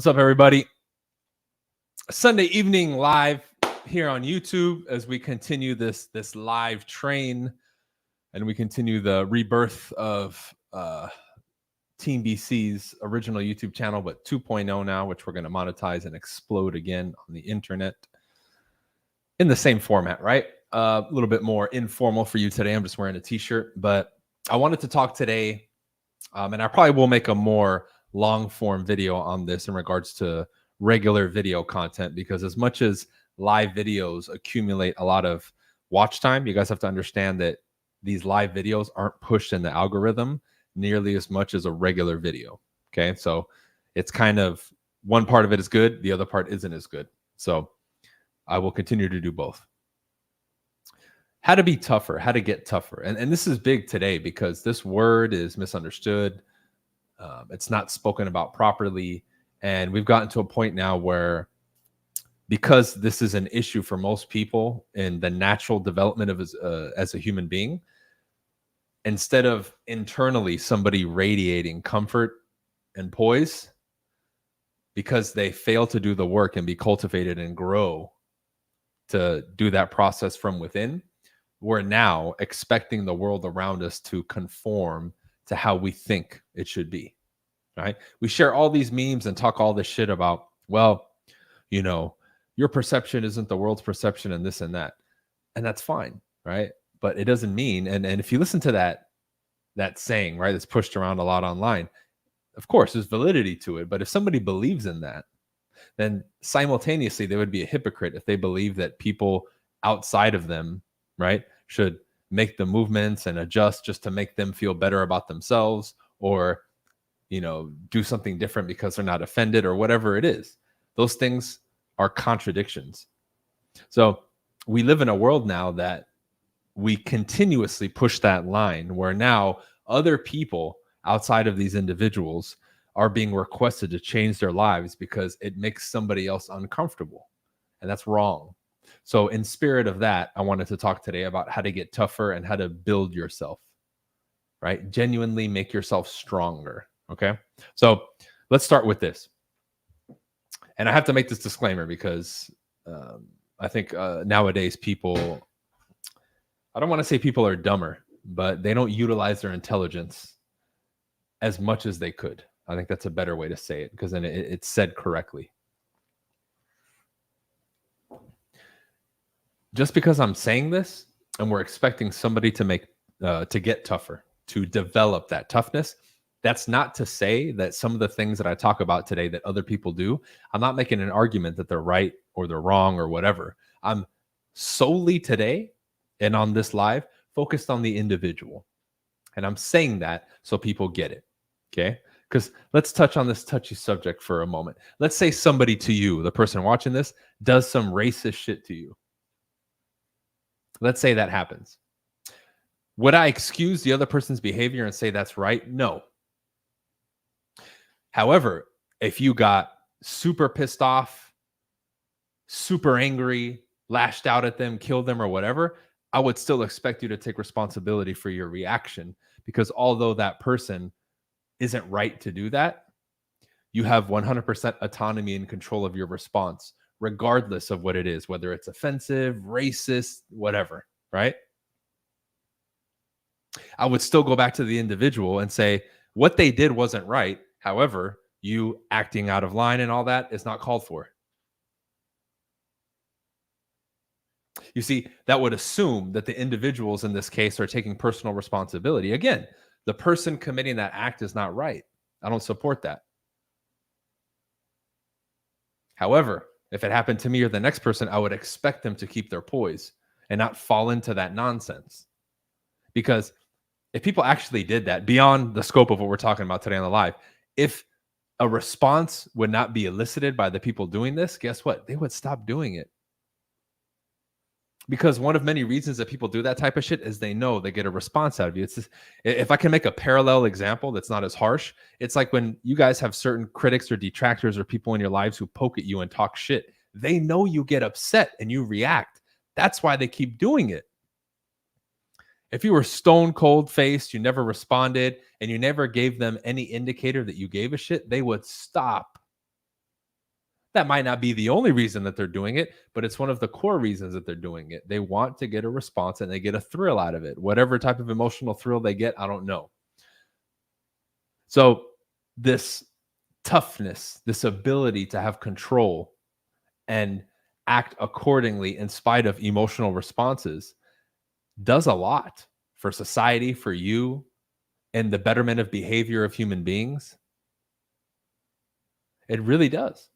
What's up, everybody? Sunday evening live here on YouTube as we continue this live train and we continue the rebirth of Team BC's original YouTube channel, but 2.0 now, which we're going to monetize and explode again on the internet in the same format, right? A little bit more informal for you today. I'm just wearing a t-shirt, but I wanted to talk today, and I probably will make a more long form video on this in regards to regular video content, because as much as live videos accumulate a lot of watch time, you guys have to understand that these live videos aren't pushed in the algorithm nearly as much as a regular video. Okay, so it's kind of one part of it is good, the other part isn't as good. So I will continue to do both. How to be tougher, how to get tougher. And this is big today because this word is misunderstood. It's not spoken about properly. And we've gotten to a point now where, because this is an issue for most people in the natural development of as a human being, instead of internally somebody radiating comfort and poise, because they fail to do the work and be cultivated and grow to do that process from within, we're now expecting the world around us to conform to how we think it should be, right? We share all these memes and talk all this shit about, well, you know, your perception isn't the world's perception and this and that. And that's fine, right? But it doesn't mean, and if you listen to that saying, right, that's pushed around a lot online, of course, there's validity to it. But if somebody believes in that, then simultaneously they would be a hypocrite if they believe that people outside of them, right, should make the movements and adjust just to make them feel better about themselves, or, you know, do something different because they're not offended or whatever it is. Those things are contradictions. So we live in a world now that we continuously push that line where now other people outside of these individuals are being requested to change their lives because it makes somebody else uncomfortable. And that's wrong. So in spirit of that, I wanted to talk today about how to get tougher and how to build yourself, right? Genuinely make yourself stronger. Okay. So let's start with this. And I have to make this disclaimer because I think nowadays people, I don't want to say people are dumber, but they don't utilize their intelligence as much as they could. I think that's a better way to say it, because then it's said correctly. Just because I'm saying this and we're expecting somebody to get tougher, to develop that toughness, that's not to say that some of the things that I talk about today that other people do, I'm not making an argument that they're right or they're wrong or whatever. I'm solely today and on this live focused on the individual. And I'm saying that so people get it. Okay. Because let's touch on this touchy subject for a moment. Let's say somebody to you, the person watching this, does some racist shit to you. Let's say that happens. Would I excuse the other person's behavior and say that's right? No. However, if you got super pissed off, super angry, lashed out at them, killed them or whatever, I would still expect you to take responsibility for your reaction, because although that person isn't right to do that, you have 100% autonomy and control of your response, regardless of what it is, whether it's offensive, racist, whatever, right? I would still go back to the individual and say, what they did wasn't right. However, you acting out of line and all that is not called for. You see, that would assume that the individuals in this case are taking personal responsibility. Again, the person committing that act is not right. I don't support that. However, if it happened to me or the next person, I would expect them to keep their poise and not fall into that nonsense. Because if people actually did that, beyond the scope of what we're talking about today on the live, if a response would not be elicited by the people doing this, guess what? They would stop doing it. Because one of many reasons that people do that type of shit is they know they get a response out of you. It's just, if I can make a parallel example that's not as harsh, it's like when you guys have certain critics or detractors or people in your lives who poke at you and talk shit. They know you get upset and you react. That's why they keep doing it. If you were stone cold faced, you never responded, and you never gave them any indicator that you gave a shit, they would stop. That might not be the only reason that they're doing it, but it's one of the core reasons that they're doing it. They want to get a response and they get a thrill out of it. Whatever type of emotional thrill they get, I don't know. So this toughness, this ability to have control and act accordingly in spite of emotional responses does a lot for society, for you, and the betterment of behavior of human beings. It really does.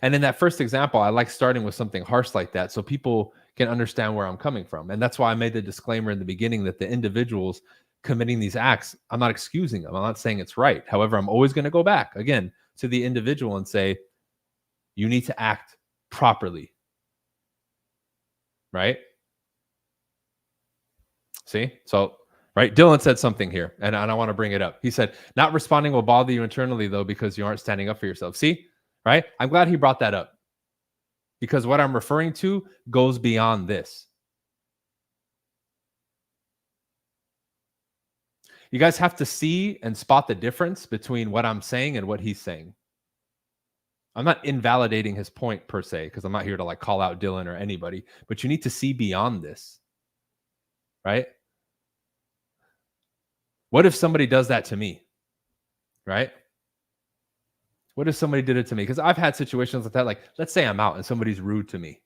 And in that first example, I like starting with something harsh like that so people can understand where I'm coming from. And that's why I made the disclaimer in the beginning that the individuals committing these acts, I'm not excusing them. I'm not saying it's right. However, I'm always going to go back again to the individual and say, you need to act properly. Right? See? So, right? Dylan said something here, and I want to bring it up. He said, not responding will bother you internally, though, because you aren't standing up for yourself. See? Right? I'm glad he brought that up because what I'm referring to goes beyond this. You guys have to see and spot the difference between what I'm saying and what he's saying. I'm not invalidating his point per se, because I'm not here to like call out Dylan or anybody, but you need to see beyond this, right? What if somebody does that to me, right? What if somebody did it to me? Because I've had situations like that. Like, let's say I'm out and somebody's rude to me.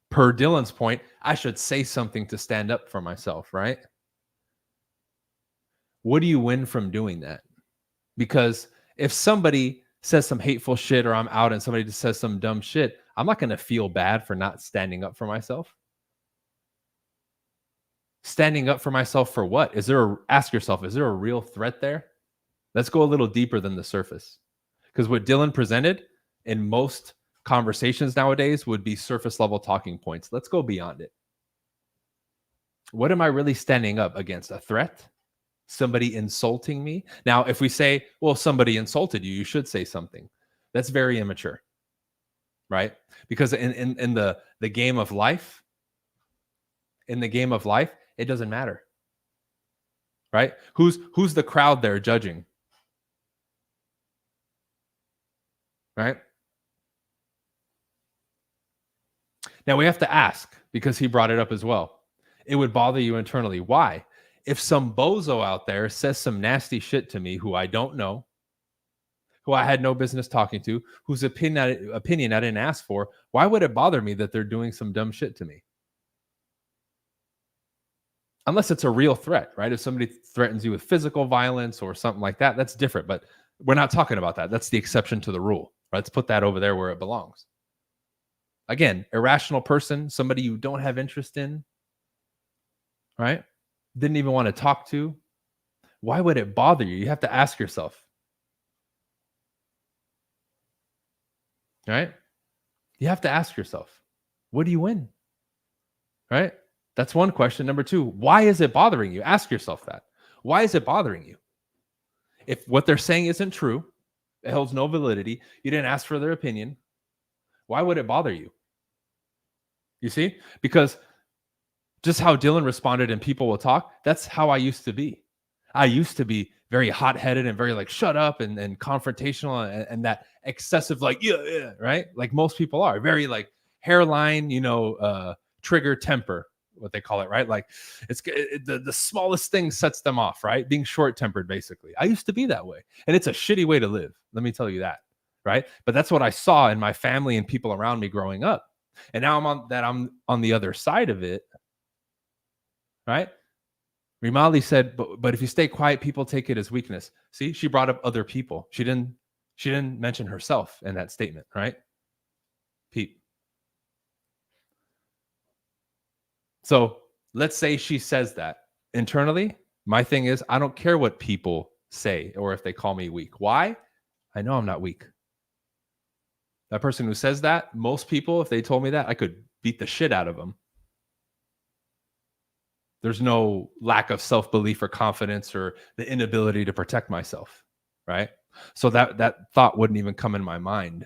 Per Dylan's point, I should say something to stand up for myself, right? What do you win from doing that? Because if somebody says some hateful shit or I'm out and somebody just says some dumb shit, I'm not going to feel bad for not standing up for myself. Standing up for myself for what? Ask yourself, is there a real threat there? Let's go a little deeper than the surface. Because what Dylan presented in most conversations nowadays would be surface level talking points. Let's go beyond it. What am I really standing up against? A threat? Somebody insulting me? Now, if we say, well, somebody insulted you, you should say something. That's very immature, right? Because in the game of life, it doesn't matter, right? Who's the crowd there judging? Right? Now we have to ask, because he brought it up as well. It would bother you internally. Why? If some bozo out there says some nasty shit to me who I don't know, who I had no business talking to, whose opinion I didn't ask for, why would it bother me that they're doing some dumb shit to me? Unless it's a real threat, right? If somebody threatens you with physical violence or something like that, that's different. But we're not talking about that. That's the exception to the rule. Right? Let's put that over there where it belongs. Again, irrational person, somebody you don't have interest in, right? Didn't even want to talk to. Why would it bother you? You have to ask yourself. Right? You have to ask yourself, what do you win? Right? That's one question. Number two, why is it bothering you? Ask yourself that. Why is it bothering you? If what they're saying isn't true, it holds no validity, you didn't ask for their opinion, why would it bother you? You see? Because just how Dylan responded and people will talk, that's how I used to be. I used to be very hot-headed and very like, shut up and confrontational and that excessive like, yeah, right? Like most people are. Very like hairline, trigger temper, what they call it, right? Like the smallest thing sets them off, right? Being short-tempered, basically. I used to be that way. And it's a shitty way to live. Let me tell you that, right? But that's what I saw in my family and people around me growing up. And now I'm on the other side of it, right? Rimali said, but if you stay quiet, people take it as weakness. See, she brought up other people. She didn't mention herself in that statement, right? Pete. So let's say she says that internally. My thing is, I don't care what people say or if they call me weak. Why? I know I'm not weak. That person who says that, most people, if they told me that, I could beat the shit out of them. There's no lack of self-belief or confidence or the inability to protect myself, right? So that thought wouldn't even come in my mind.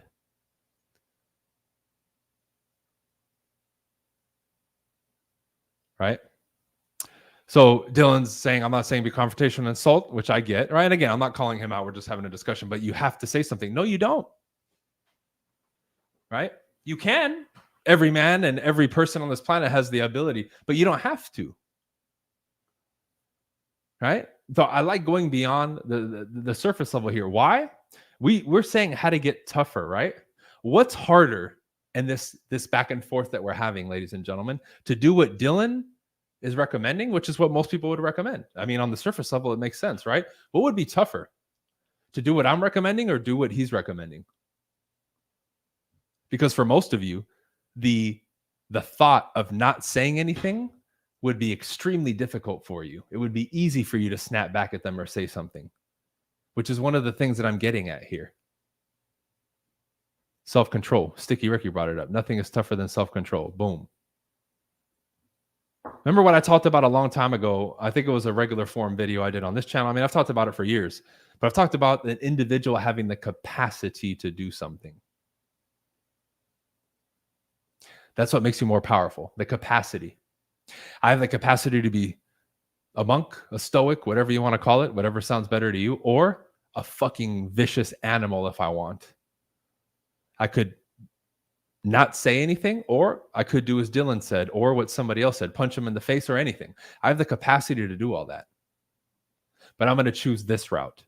Right? So Dylan's saying, I'm not saying be confrontational and insult, which I get, right? And again, I'm not calling him out. We're just having a discussion, but you have to say something. No, you don't. right? You can. Every man and every person on this planet has the ability, but you don't have to, right? So I like going beyond the surface level here. Why? We're saying how to get tougher, right? What's harder in this back and forth that we're having, ladies and gentlemen, to do what Dylan is recommending, which is what most people would recommend. I mean, on the surface level, it makes sense, right? What would be tougher? To do what I'm recommending or do what he's recommending? Because for most of you, the thought of not saying anything would be extremely difficult for you. It would be easy for you to snap back at them or say something, which is one of the things that I'm getting at here. Self-control. Sticky Ricky brought it up. Nothing is tougher than self-control. Boom. Remember what I talked about a long time ago? I think it was a regular form video I did on this channel. I mean, I've talked about it for years, but I've talked about an individual having the capacity to do something. That's what makes you more powerful, the capacity. I have the capacity to be a monk, a stoic, whatever you want to call it, whatever sounds better to you, or a fucking vicious animal if I want. I could not say anything, or I could do as Dylan said, or what somebody else said, punch him in the face or anything. I have the capacity to do all that. But I'm going to choose this route.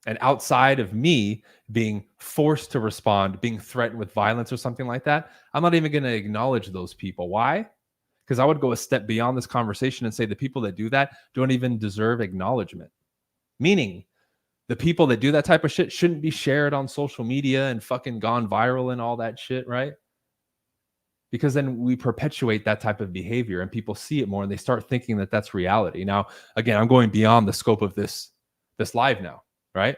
And outside of me being forced to respond, being threatened with violence or something like that, I'm not even going to acknowledge those people. Why? Because I would go a step beyond this conversation and say the people that do that don't even deserve acknowledgement. Meaning, the people that do that type of shit shouldn't be shared on social media and fucking gone viral and all that shit, right? Because then we perpetuate that type of behavior and people see it more and they start thinking that that's reality. Now, again, I'm going beyond the scope of this live now, right?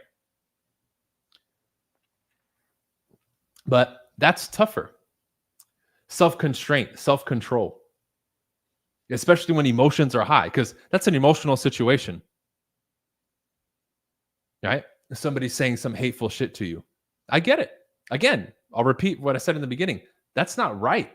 But that's tougher. Self-constraint, self-control, especially when emotions are high, because that's an emotional situation, right? Somebody's saying some hateful shit to you. I get it. Again, I'll repeat what I said in the beginning. That's not right.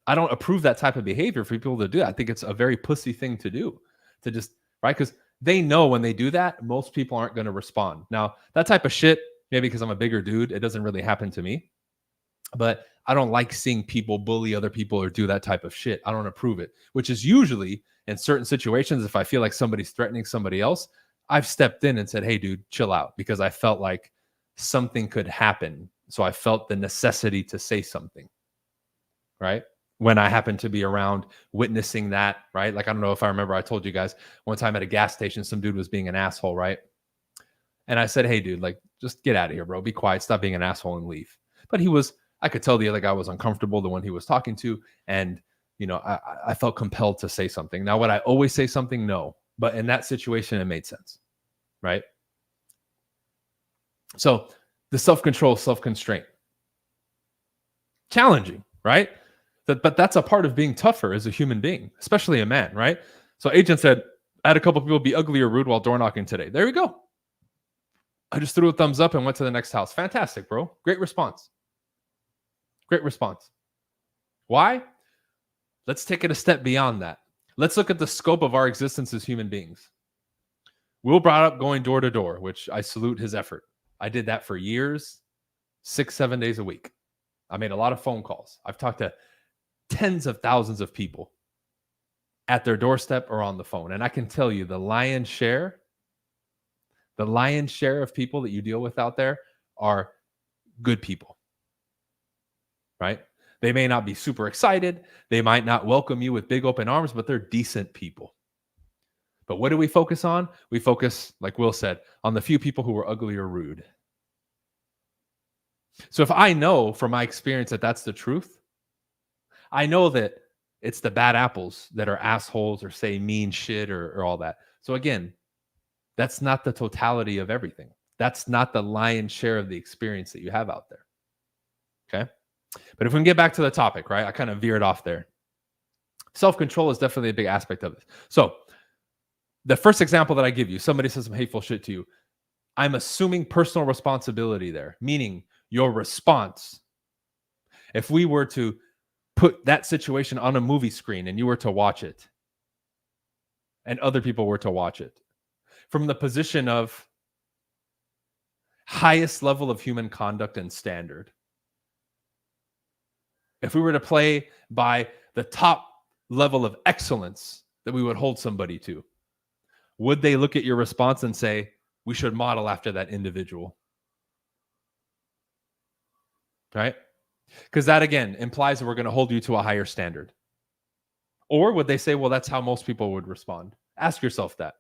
I don't approve that type of behavior for people to do that. I think it's a very pussy thing to do, to just, right? Because they know when they do that, most people aren't going to respond. Now, that type of shit, maybe because I'm a bigger dude, it doesn't really happen to me. But I don't like seeing people bully other people or do that type of shit. I don't approve it, which is usually in certain situations, if I feel like somebody's threatening somebody else, I've stepped in and said, hey, dude, chill out, because I felt like something could happen. So I felt the necessity to say something, right? When I happened to be around witnessing that, right? Like, I don't know if I remember, I told you guys one time at a gas station, some dude was being an asshole, right? And I said, hey, dude, like, just get out of here, bro. Be quiet. Stop being an asshole and leave. But I could tell the other guy was uncomfortable, the one he was talking to. And, I felt compelled to say something. Now, would I always say something? No. But in that situation, it made sense, right? So the self-control, self-constraint. Challenging, right? But that's a part of being tougher as a human being, especially a man, right? So Agent said, I had a couple people be ugly or rude while door knocking today. There we go. I just threw a thumbs up and went to the next house. Fantastic, bro. Great response. Great response. Why? Let's take it a step beyond that. Let's look at the scope of our existence as human beings. Will brought up going door to door, which I salute his effort. I did that for years, 6-7 days a week. I made a lot of phone calls. I've talked to tens of thousands of people at their doorstep or on the phone. And I can tell you the lion's share of people that you deal with out there are good people, right? They may not be super excited. They might not welcome you with big open arms, but they're decent people. But what do we focus on? We focus, like Will said, on the few people who were ugly or rude. So if I know from my experience that that's the truth, I know that it's the bad apples that are assholes or say mean shit or all that. So again, that's not the totality of everything. That's not the lion's share of the experience that you have out there. Okay? But if we can get back to the topic, right? I kind of veered off there. Self-control is definitely a big aspect of it. So the first example that I give you, somebody says some hateful shit to you. I'm assuming personal responsibility there, meaning your response. If we were to put that situation on a movie screen and you were to watch it and other people were to watch it from the position of highest level of human conduct and standard. If we were to play by the top level of excellence that we would hold somebody to, would they look at your response and say, we should model after that individual? Right? Because that, again, implies that we're going to hold you to a higher standard. Or would they say, well, that's how most people would respond? Ask yourself that.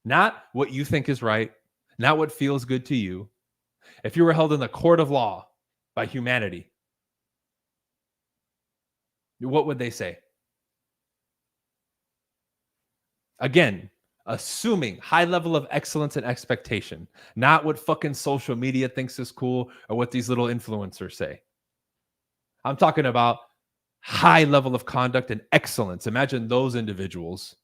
Not what you think is right, not what feels good to you. If you were held in the court of law by humanity, what would they say? Again, assuming high level of excellence and expectation, not what fucking social media thinks is cool or what these little influencers say. I'm talking about high level of conduct and excellence. Imagine those individuals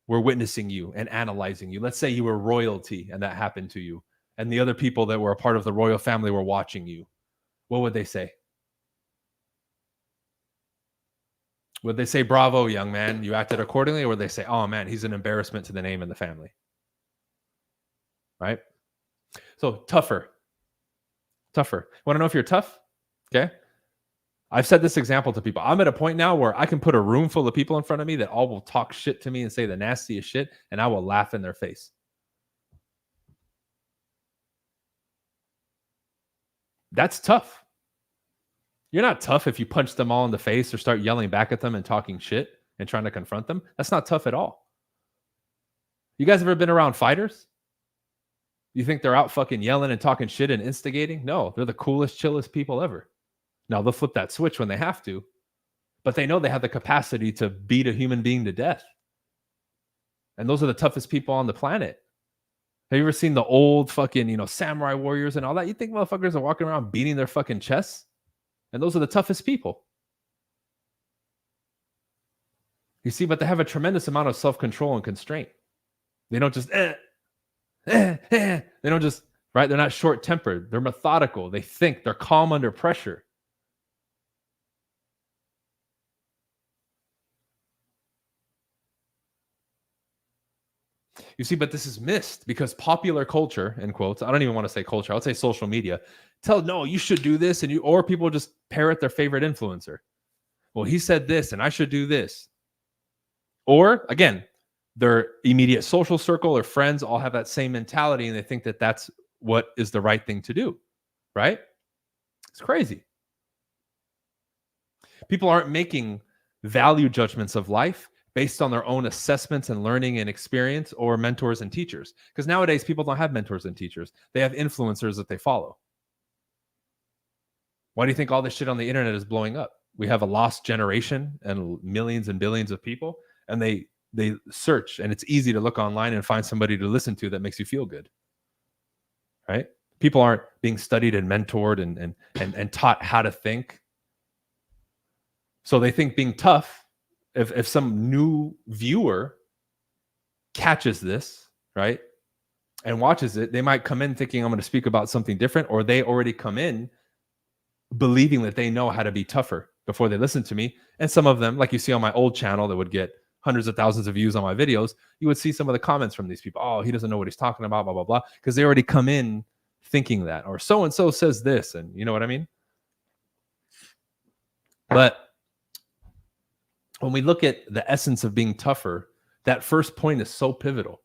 were witnessing you and analyzing you. Let's say you were royalty and that happened to you, and the other people that were a part of the royal family were watching you. What would they say? Would they say, bravo, young man, you acted accordingly? Or would they say, oh man, he's an embarrassment to the name and the family? Right? So tougher. Want to know if you're tough? Okay. I've said this example to people. I'm at a point now where I can put a room full of people in front of me that all will talk shit to me and say the nastiest shit, and I will laugh in their face. That's tough. You're not tough if you punch them all in the face or start yelling back at them and talking shit and trying to confront them. That's not tough at all. You guys ever been around fighters? You think they're out fucking yelling and talking shit and instigating? No, they're the coolest, chillest people ever. Now, they'll flip that switch when they have to, but they know they have the capacity to beat a human being to death. And those are the toughest people on the planet. Have you ever seen the old fucking, samurai warriors and all that? You think motherfuckers are walking around beating their fucking chests? And those are the toughest people. You see, but they have a tremendous amount of self-control and constraint. They don't just, they don't just, right? They're not short-tempered. They're methodical. They think. They're calm under pressure. You see, but this is missed because popular culture, in quotes, I don't even want to say culture, I'll say social media, no, you should do this, or people just parrot their favorite influencer. Well, he said this, and I should do this. Or, again, their immediate social circle or friends all have that same mentality, and they think that that's what is the right thing to do, right? It's crazy. People aren't making value judgments of life based on their own assessments and learning and experience or mentors and teachers. Because nowadays, people don't have mentors and teachers. They have influencers that they follow. Why do you think all this shit on the internet is blowing up? We have a lost generation and millions and billions of people, and they search, and it's easy to look online and find somebody to listen to that makes you feel good, right? People aren't being studied and mentored and taught how to think. So they think being tough, if some new viewer catches this, right, and watches it, they might come in thinking I'm going to speak about something different, or they already come in believing that they know how to be tougher before they listen to me. And some of them, like you see on my old channel that would get hundreds of thousands of views on my videos, you would see some of the comments from these people. Oh, he doesn't know what he's talking about, blah, blah, blah, because they already come in thinking that, or so-and-so says this, and you know what I mean? But when we look at the essence of being tougher, that first point is so pivotal.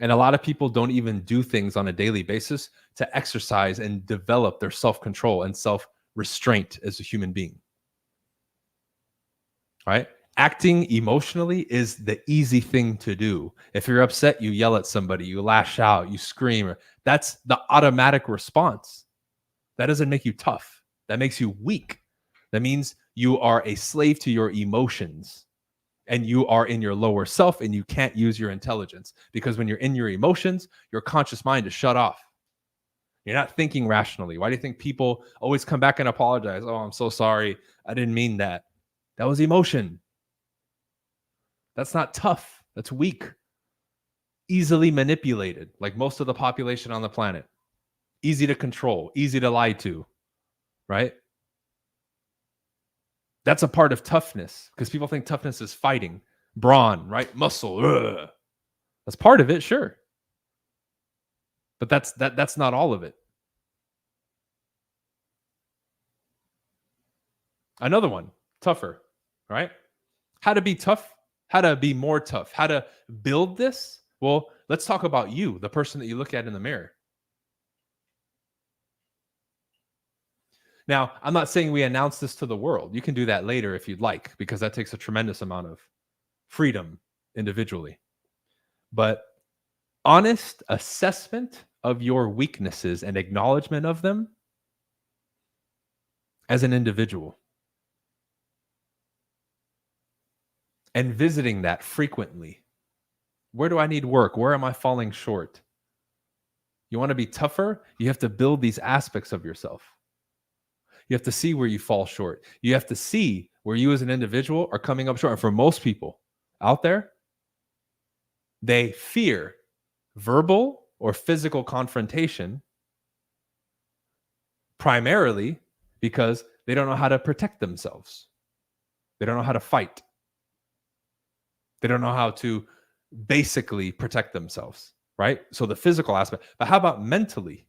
And a lot of people don't even do things on a daily basis to exercise and develop their self-control and self-restraint as a human being. Right? Acting emotionally is the easy thing to do. If you're upset, you yell at somebody, you lash out, you scream. That's the automatic response. That doesn't make you tough. That makes you weak. That means you are a slave to your emotions, and you are in your lower self, and you can't use your intelligence, because when you're in your emotions, your conscious mind is shut off. You're not thinking rationally. Why do you think people always come back and apologize? Oh, I'm so sorry. I didn't mean that. That was emotion. That's not tough. That's weak. Easily manipulated, like most of the population on the planet. Easy to control, easy to lie to, right? That's a part of toughness, because people think toughness is fighting, brawn, right? Muscle. Ugh. That's part of it, sure. But that's not all of it. Another one, tougher, right? How to be tough, how to be more tough, how to build this. Well, let's talk about you, the person that you look at in the mirror. Now, I'm not saying we announce this to the world. You can do that later if you'd like, because that takes a tremendous amount of freedom individually. But honest assessment of your weaknesses and acknowledgement of them as an individual, and visiting that frequently. Where do I need work? Where am I falling short? You want to be tougher? You have to build these aspects of yourself. You have to see where you fall short. You have to see where you as an individual are coming up short. And for most people out there, they fear verbal or physical confrontation primarily because they don't know how to protect themselves. They don't know how to fight. They don't know how to basically protect themselves, right? So the physical aspect. But how about mentally?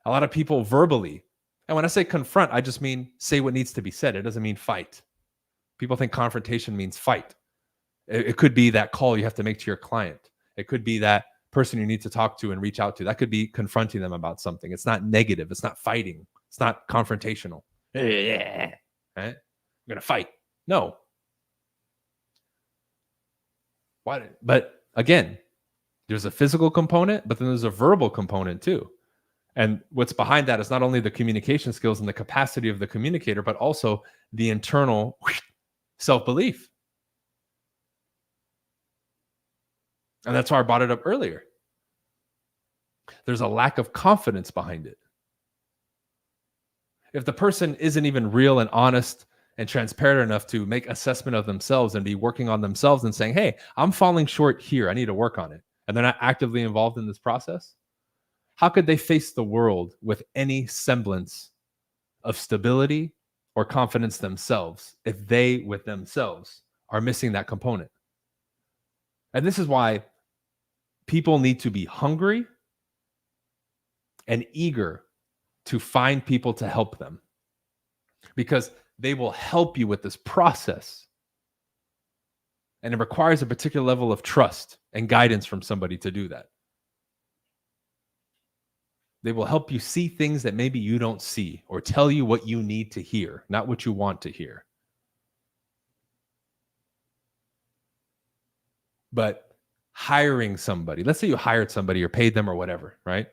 A lot of people verbally, and when I say confront, I just mean say what needs to be said. It doesn't mean fight. People think confrontation means fight. It could be that call you have to make to your client. It could be that person you need to talk to and reach out to. That could be confronting them about something. It's not negative. It's not fighting. It's not confrontational. Right? I'm going to fight. No. Why? But again, there's a physical component, but then there's a verbal component too. And what's behind that is not only the communication skills and the capacity of the communicator, but also the internal self-belief. And that's why I brought it up earlier. There's a lack of confidence behind it. If the person isn't even real and honest and transparent enough to make assessment of themselves and be working on themselves and saying, hey, I'm falling short here, I need to work on it, and they're not actively involved in this process, how could they face the world with any semblance of stability or confidence themselves if they, with themselves, are missing that component? And this is why people need to be hungry and eager to find people to help them, because they will help you with this process. And it requires a particular level of trust and guidance from somebody to do that. They will help you see things that maybe you don't see, or tell you what you need to hear, not what you want to hear. But hiring somebody, let's say you hired somebody or paid them or whatever, right?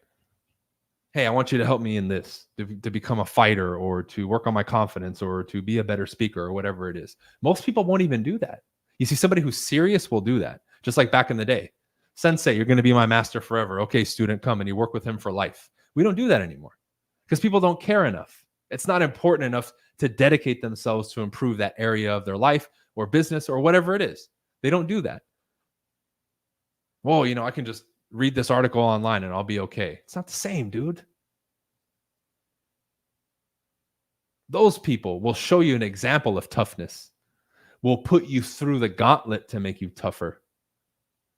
Hey, I want you to help me in this, to become a fighter or to work on my confidence or to be a better speaker or whatever it is. Most people won't even do that. You see, somebody who's serious will do that. Just like back in the day. Sensei, you're going to be my master forever. Okay, student, come. And you work with him for life. We don't do that anymore because people don't care enough. It's not important enough to dedicate themselves to improve that area of their life or business or whatever it is. They don't do that. Well, I can just read this article online and I'll be okay. It's not the same, dude. Those people will show you an example of toughness, will put you through the gauntlet to make you tougher,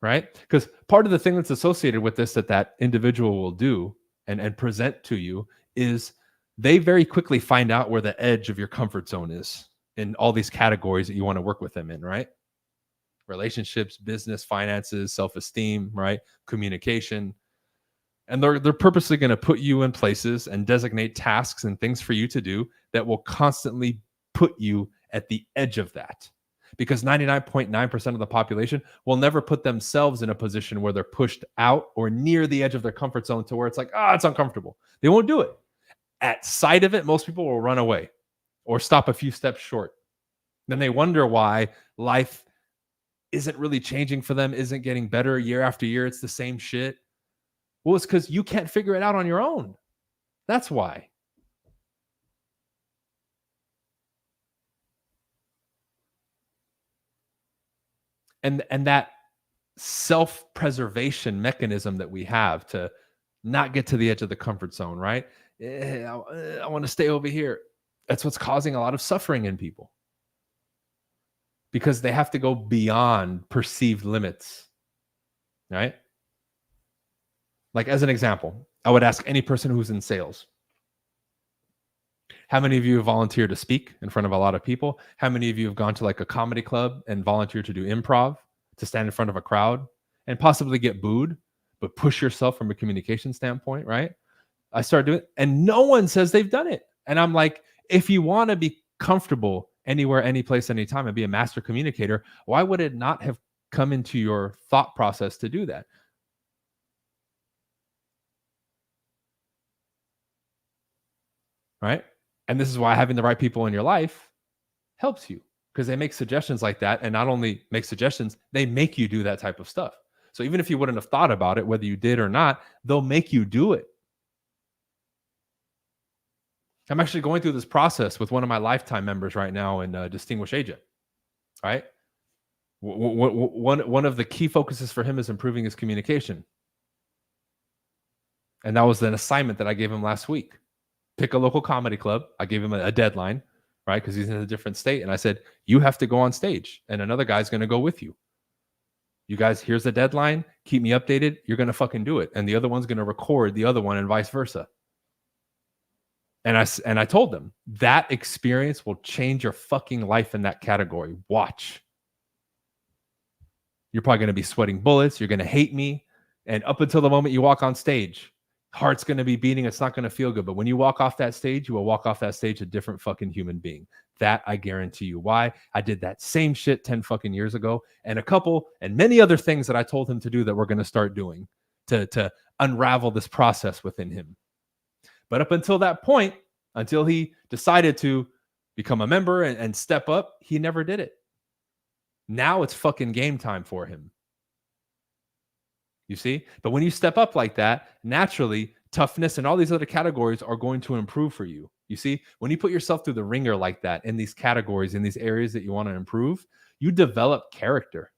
right? Because part of the thing that's associated with this that individual will do and present to you is they very quickly find out where the edge of your comfort zone is in all these categories that you want to work with them in, right? Relationships, business, finances, self-esteem, right? Communication. And they're purposely going to put you in places and designate tasks and things for you to do that will constantly put you at the edge of that. Because 99.9% of the population will never put themselves in a position where they're pushed out or near the edge of their comfort zone to where it's like, it's uncomfortable. They won't do it. At sight of it, most people will run away or stop a few steps short. Then they wonder why life isn't really changing for them, isn't getting better year after year. It's the same shit. Well, it's because you can't figure it out on your own. That's why. And that self-preservation mechanism that we have to not get to the edge of the comfort zone, right? I want to stay over here. That's what's causing a lot of suffering in people, because they have to go beyond perceived limits, right? Like, as an example, I would ask any person who's in sales, How many of you have volunteered to speak in front of a lot of people? How many of you have gone to like a comedy club and volunteered to do improv, to stand in front of a crowd and possibly get booed, but push yourself from a communication standpoint, right? I started doing it and no one says they've done it. And I'm like, if you want to be comfortable anywhere, any place, anytime and be a master communicator, why would it not have come into your thought process to do that? Right? And this is why having the right people in your life helps you, because they make suggestions like that. And not only make suggestions, they make you do that type of stuff. So even if you wouldn't have thought about it, whether you did or not, they'll make you do it. I'm actually going through this process with one of my lifetime members right now in Distinguished Agent, right? One of the key focuses for him is improving his communication. And that was an assignment that I gave him last week. Pick a local comedy club. I gave him a deadline, right? Because he's in a different state. And I said, you have to go on stage and another guy's going to go with you. You guys, here's the deadline. Keep me updated. You're going to fucking do it. And the other one's going to record the other one and vice versa. And I told them that experience will change your fucking life in that category. Watch. You're probably going to be sweating bullets. You're going to hate me. And up until the moment you walk on stage, heart's going to be beating. It's not going to feel good. But when you walk off that stage, you will walk off that stage a different fucking human being. That I guarantee you. Why? I did that same shit 10 fucking years ago. And a couple and many other things that I told him to do that we're going to start doing to unravel this process within him. But up until that point, until he decided to become a member and step up, he never did it. Now it's fucking game time for him. You see? But when you step up like that, naturally, toughness and all these other categories are going to improve for you. You see? When you put yourself through the ringer like that in these categories, in these areas that you want to improve, you develop character.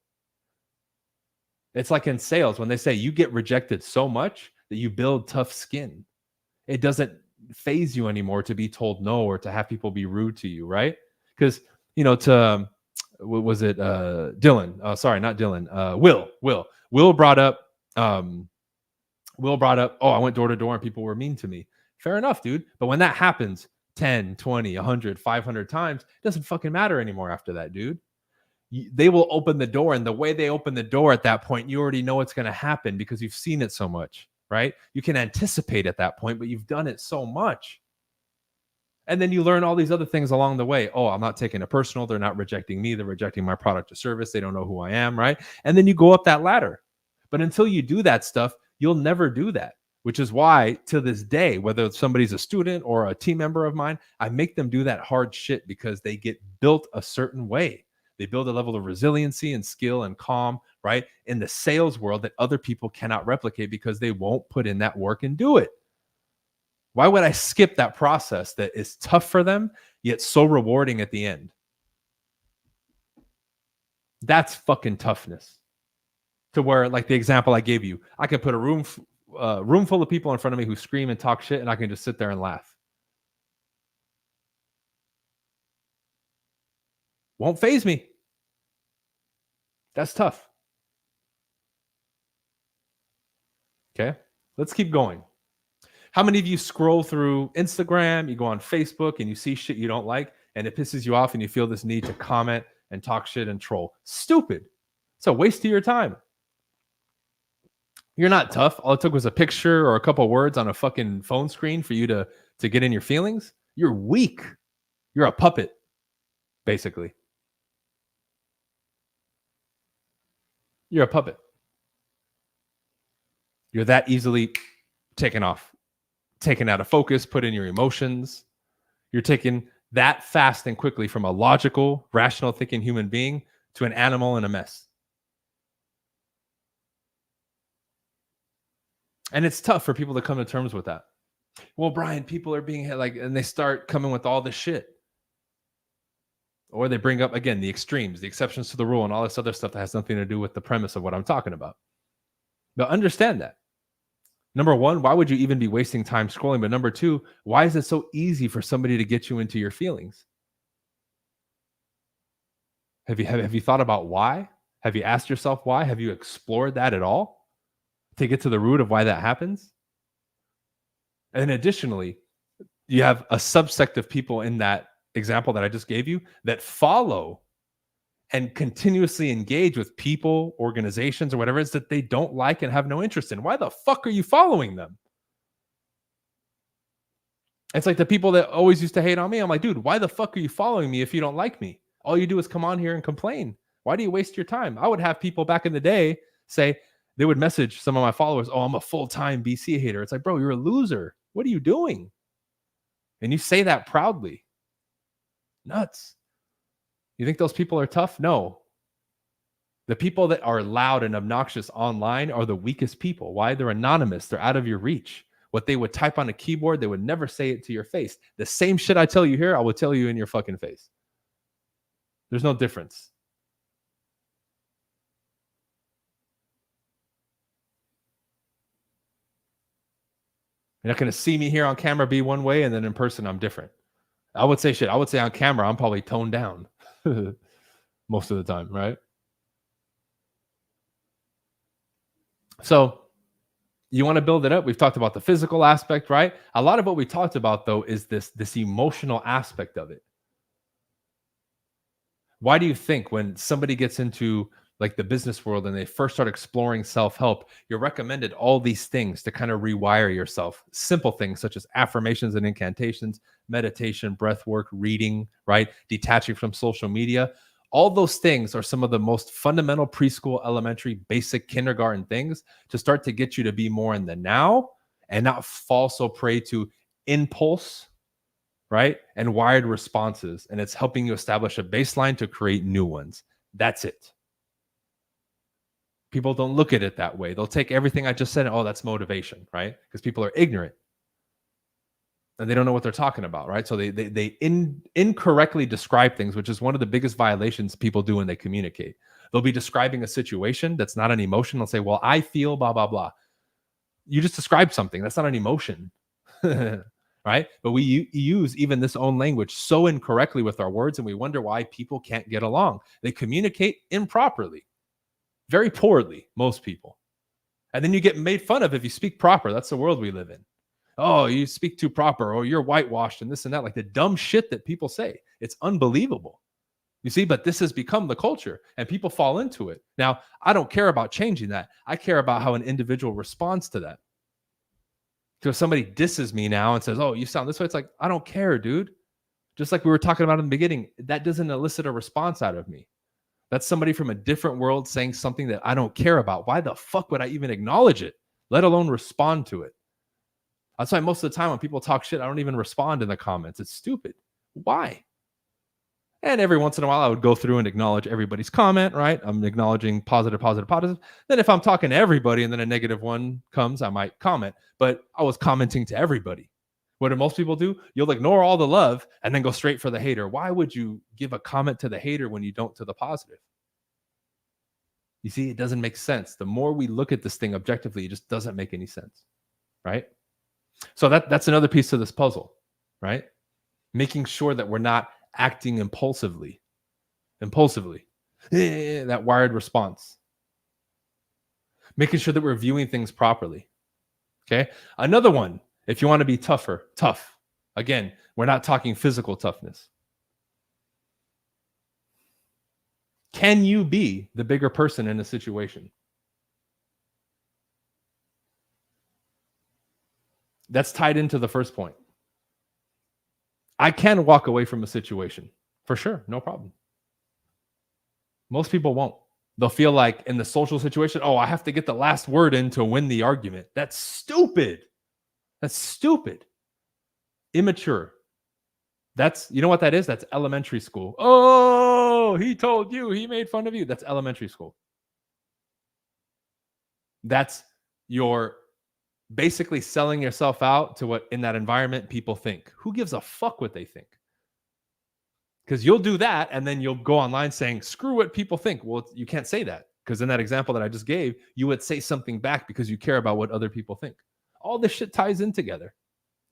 It's like in sales when they say you get rejected so much that you build tough skin. It doesn't phase you anymore to be told no or to have people be rude to you, right? Because, you know, what was it? Dylan. Sorry, not Dylan. Will brought up, oh, I went door to door and people were mean to me. Fair enough, dude. But when that happens 10, 20, 100, 500 times, it doesn't fucking matter anymore after that, dude. They will open the door. And the way they open the door at that point, you already know what's going to happen because you've seen it so much. Right? You can anticipate at that point, but you've done it so much. And then you learn all these other things along the way. Oh, I'm not taking it personal. They're not rejecting me. They're rejecting my product or service. They don't know who I am, right? And then you go up that ladder. But until you do that stuff, you'll never do that, which is why to this day, whether somebody's a student or a team member of mine, I make them do that hard shit because they get built a certain way. They build a level of resiliency and skill and calm, right, in the sales world that other people cannot replicate because they won't put in that work and do it. Why would I skip that process that is tough for them, yet so rewarding at the end? That's fucking toughness. To where, like the example I gave you, I could put a room full of people in front of me who scream and talk shit, and I can just sit there and laugh. Won't phase me. That's tough. Okay, let's keep going. How many of you scroll through Instagram, you go on Facebook, and you see shit you don't like, and it pisses you off, and you feel this need to comment and talk shit and troll? Stupid. It's a waste of your time. You're not tough. All it took was a picture or a couple words on a fucking phone screen for you to get in your feelings. You're weak. You're a puppet, basically. You're a puppet. You're that easily taken off, taken out of focus, put in your emotions. You're taken that fast and quickly from a logical, rational thinking human being to an animal in a mess. And it's tough for people to come to terms with that. Well, Brian, people are being like, and they start coming with all this shit. Or they bring up, again, the extremes, the exceptions to the rule, and all this other stuff that has nothing to do with the premise of what I'm talking about. But understand that. Number one, why would you even be wasting time scrolling? But number two, why is it so easy for somebody to get you into your feelings? Have you thought about why? Have you asked yourself why? Have you explored that at all to get to the root of why that happens? And additionally, you have a subsect of people in that example that I just gave you that follow and continuously engage with people, organizations, or whatever it is that they don't like and have no interest in. Why the fuck are you following them? It's like the people that always used to hate on me. I'm like, dude, why the fuck are you following me if you don't like me? All you do is come on here and complain. Why do you waste your time? I would have people back in the day say, they would message some of my followers, oh, I'm a full-time BC hater. It's like, bro, you're a loser. What are you doing? And you say that proudly. Nuts. You think those people are tough? No. The people that are loud and obnoxious online are the weakest people. Why? They're anonymous. They're out of your reach. What they would type on a keyboard, they would never say it to your face. The same shit I tell you here, I will tell you in your fucking face. There's no difference. You're not going to see me here on camera be one way, and then in person, I'm different. I would say shit. I would say on camera, I'm probably toned down most of the time, right? So you want to build it up. We've talked about the physical aspect, right? A lot of what we talked about, though, is this emotional aspect of it. Why do you think when somebody gets into like the business world and they first start exploring self-help, you're recommended all these things to kind of rewire yourself? Simple things such as affirmations and incantations, meditation, breath work, reading, right? Detaching from social media. All those things are some of the most fundamental preschool, elementary, basic kindergarten things to start to get you to be more in the now and not fall so prey to impulse, right? And wired responses. And it's helping you establish a baseline to create new ones. That's it. People don't look at it that way. They'll take everything I just said and, oh, that's motivation, right? Because people are ignorant and they don't know what they're talking about, right? So they incorrectly describe things, which is one of the biggest violations people do when they communicate. They'll be describing a situation that's not an emotion. They'll say, well, I feel blah, blah, blah. You just described something. That's not an emotion, right? But we use even this own language so incorrectly with our words, and we wonder why people can't get along. They communicate improperly, very poorly, most people. And then you get made fun of if you speak proper. That's the world we live in. Oh, you speak too proper, or you're whitewashed and this and that, like the dumb shit that people say. It's unbelievable. You see, but this has become the culture and people fall into it. Now, I don't care about changing that. I care about how an individual responds to that. So if somebody disses me now and says, oh, you sound this way, it's like, I don't care, dude. Just like we were talking about in the beginning, that doesn't elicit a response out of me. That's somebody from a different world saying something that I don't care about. Why the fuck would I even acknowledge it, let alone respond to it? That's why most of the time when people talk shit, I don't even respond in the comments. It's stupid. Why? And every once in a while, I would go through and acknowledge everybody's comment, right? I'm acknowledging positive, positive, positive. Then if I'm talking to everybody and then a negative one comes, I might comment. But I was commenting to everybody. What do most people do? You'll ignore all the love and then go straight for the hater. Why would you give a comment to the hater when you don't to the positive? You see, it doesn't make sense. The more we look at this thing objectively, it just doesn't make any sense, right? So that's another piece of this puzzle, right? Making sure that we're not acting impulsively, that wired response. Making sure that we're viewing things properly, okay? Another one, if you want to be tough. Again, we're not talking physical toughness. Can you be the bigger person in a situation? That's tied into the first point. I can walk away from a situation for sure, no problem. Most people won't. They'll feel like in the social situation, oh, I have to get the last word in to win the argument. That's stupid. That's stupid. Immature. That's, you know what that is? That's elementary school. Oh, he told you, he made fun of you. That's elementary school. That's your basically selling yourself out to what in that environment people think. Who gives a fuck what they think? Because you'll do that and then you'll go online saying, screw what people think. Well, you can't say that because in that example that I just gave, you would say something back because you care about what other people think. All this shit ties in together.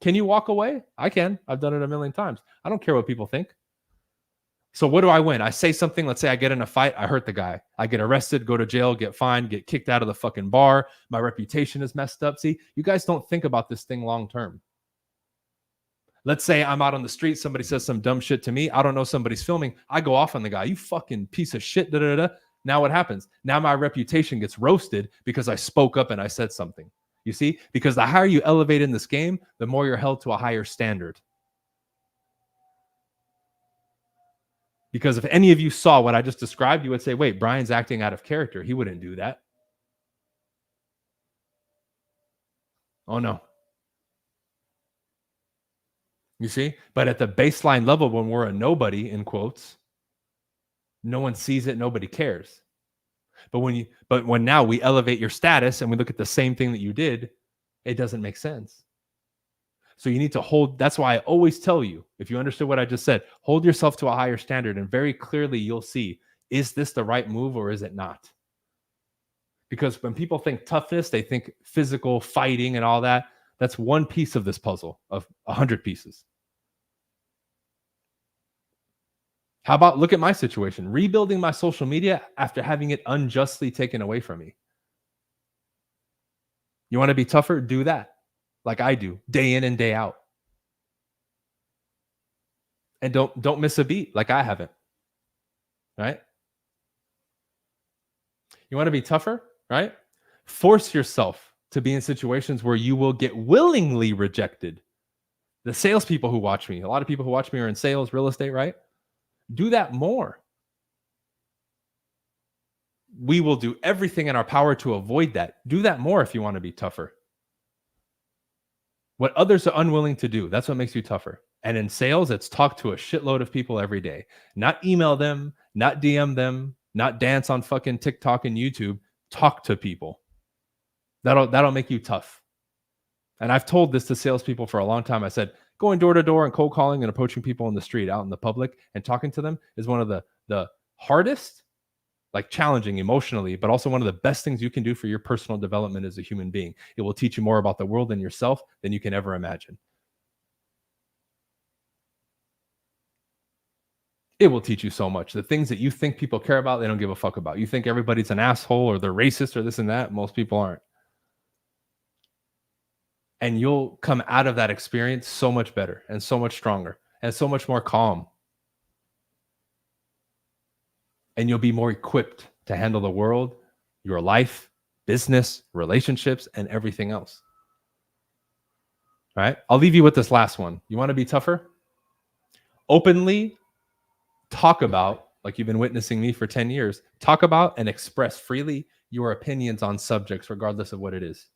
Can you walk away? I can. I've done it a million times. I don't care what people think. So what do I win? I say something. Let's say I get in a fight. I hurt the guy. I get arrested, go to jail, get fined, get kicked out of the fucking bar. My reputation is messed up. See, you guys don't think about this thing long term. Let's say I'm out on the street, somebody says some dumb shit to me. I don't know somebody's filming. I go off on the guy. You fucking piece of shit. Da, da, da. Now what happens? Now my reputation gets roasted because I spoke up and I said something. You see? Because the higher you elevate in this game, the more you're held to a higher standard. Because if any of you saw what I just described, you would say, wait, Brian's acting out of character. He wouldn't do that. Oh, no. You see? But at the baseline level, when we're a nobody, in quotes, no one sees it, nobody cares. But when now we elevate your status and we look at the same thing that you did, it doesn't make sense. So you need to hold, that's why I always tell you, if you understood what I just said, hold yourself to a higher standard and very clearly you'll see, is this the right move or is it not? Because when people think toughness, they think physical fighting and all that. That's one piece of this puzzle of 100 pieces. How about look at my situation, rebuilding my social media after having it unjustly taken away from me. You want to be tougher? Do that like I do, day in and day out. And don't miss a beat like I haven't, right? You want to be tougher, right? Force yourself to be in situations where you will get willingly rejected. The salespeople who watch me, a lot of people who watch me are in sales, real estate, right? Do that more. We will do everything in our power to avoid that. Do that more if you want to be tougher. What others are unwilling to do, that's what makes you tougher. And in sales, it's talk to a shitload of people every day. Not email them, not DM them, not dance on fucking TikTok and YouTube. Talk to people. That'll make you tough. And I've told this to salespeople for a long time. I said, going door to door and cold calling and approaching people in the street, out in the public, and talking to them is one of the hardest, like challenging emotionally, but also one of the best things you can do for your personal development as a human being. It will teach you more about the world and yourself than you can ever imagine. It will teach you so much. The things that you think people care about, they don't give a fuck about. You think everybody's an asshole or they're racist or this and that. Most people aren't. And you'll come out of that experience so much better and so much stronger and so much more calm. And you'll be more equipped to handle the world, your life, business, relationships, and everything else. All right? I'll leave you with this last one. You want to be tougher? Openly talk about, like you've been witnessing me for 10 years, talk about and express freely your opinions on subjects, regardless of what it is.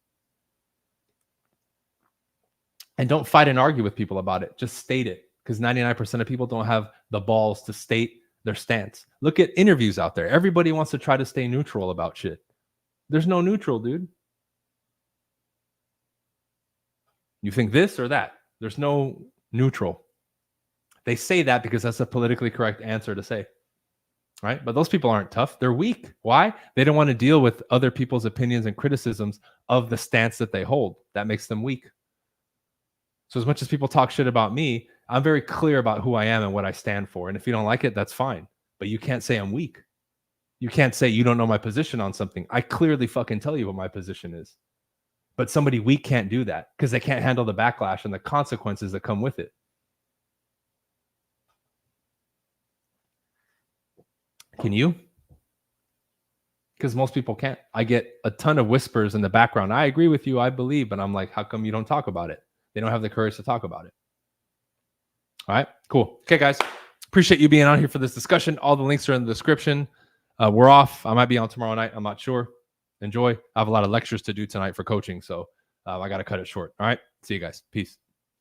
And don't fight and argue with people about it. Just state it, because 99% of people don't have the balls to state their stance. Look at interviews out there. Everybody wants to try to stay neutral about shit. There's no neutral, dude. You think this or that. There's no neutral. They say that because that's a politically correct answer to say, right? But those people aren't tough. They're weak. Why? They don't want to deal with other people's opinions and criticisms of the stance that they hold. That makes them weak. So as much as people talk shit about me, I'm very clear about who I am and what I stand for. And if you don't like it, that's fine. But you can't say I'm weak. You can't say you don't know my position on something. I clearly fucking tell you what my position is. But somebody weak can't do that because they can't handle the backlash and the consequences that come with it. Can you? Because most people can't. I get a ton of whispers in the background. I agree with you. I believe. But I'm like, how come you don't talk about it? They don't have the courage to talk about it. All right, cool. Okay, guys. Appreciate you being on here for this discussion. All the links are in the description. We're off. I might be on tomorrow night. I'm not sure. Enjoy. I have a lot of lectures to do tonight for coaching. So I got to cut it short. All right. See you guys. Peace.